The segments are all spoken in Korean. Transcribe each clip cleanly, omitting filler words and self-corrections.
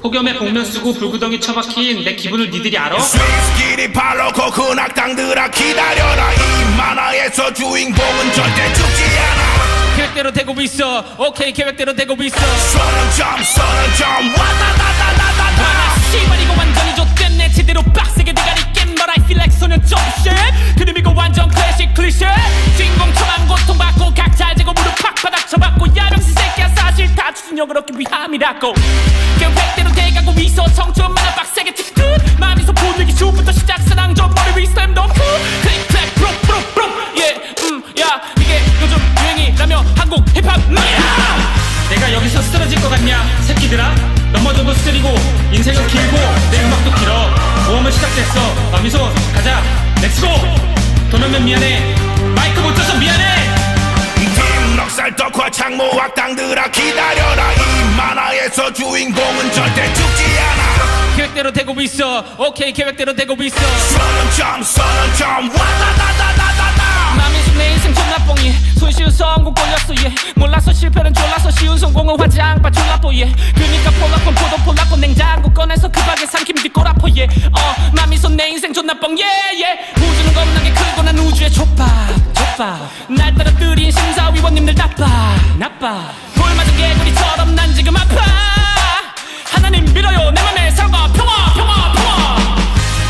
폭염에 복면 쓰고 불구덩이 처박힌 내 기분을 니들이 알아? 스위스끼리 발로고 큰 악당들아 기다려라. 이 만화에서 주인공은 절대 죽지 않아. 계획대로 되고 있어. 오케이 계획대로 되고 있어. 선언점 와다다다다다다. 씨발 이거 완전히 좆됐네. 제대로 빡세게 대가리 깬 But I feel like 소년 좀 shit. 그럼 이거 완전 클래식 클리셰. 주인공 처만 고통받고 각자 재고 무릎 팍바닥 쳐받고 야병신 새끼야 사실 다 추진력을 얻기 위함이라고. 계획대로 돼가고 있어. 청춘 만화 빡세게 틱틱 마음에서 보내기 슈부터 시작 사랑 좀 머리 위 스탬 덤프 클릭 클릭 프롬 야 이게 요즘 유행이라며 한국 힙합 내가 여기서 쓰러질 것 같냐 새끼들아. 넘어져도 쓰리고 인생은 길고 내 음악도 길어. 모험은 시작됐어. 마미소 가자 렛츠고. 도면면 미안해 마이크 못 줘서 미안해. 팀 넉살 덕화 창모 악당들아 기다려라. 이 만화에서 주인공은 절대 죽지 않아. 계획대로 되고 있어. 오케이 계획대로 되고 있어. 선언점 와다다다다다다. 마음에서 내 인생 존나 뽕이 손쉬운 성공 꼴렸어 yeah. 몰라서 실패는 졸라서 쉬운 성공은 화장바 졸라보 yeah. 그니까 폴라폰 포도 폴라폰 냉장고 꺼내서 급하게 삼킴 뒷골아퍼 yeah. 마음에서 내 인생 존나 뽕 yeah, yeah. 우주는 겁나게 크고 난 우주의 족밥 날 떨어뜨린 심사위원님들 나빠 돌 맞은 개구리처럼 난 지금 아파. 하나님 믿어요 내 맘에 사랑과 평화.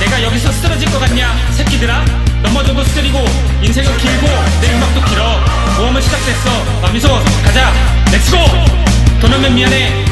내가 여기서 쓰러질 것 같냐 새끼들아. 넘어져도 쓰리고 인생은 길고 내 음악도 길어. 모험은 시작됐어. 마미소 가자 렛츠고. 도면면 미안해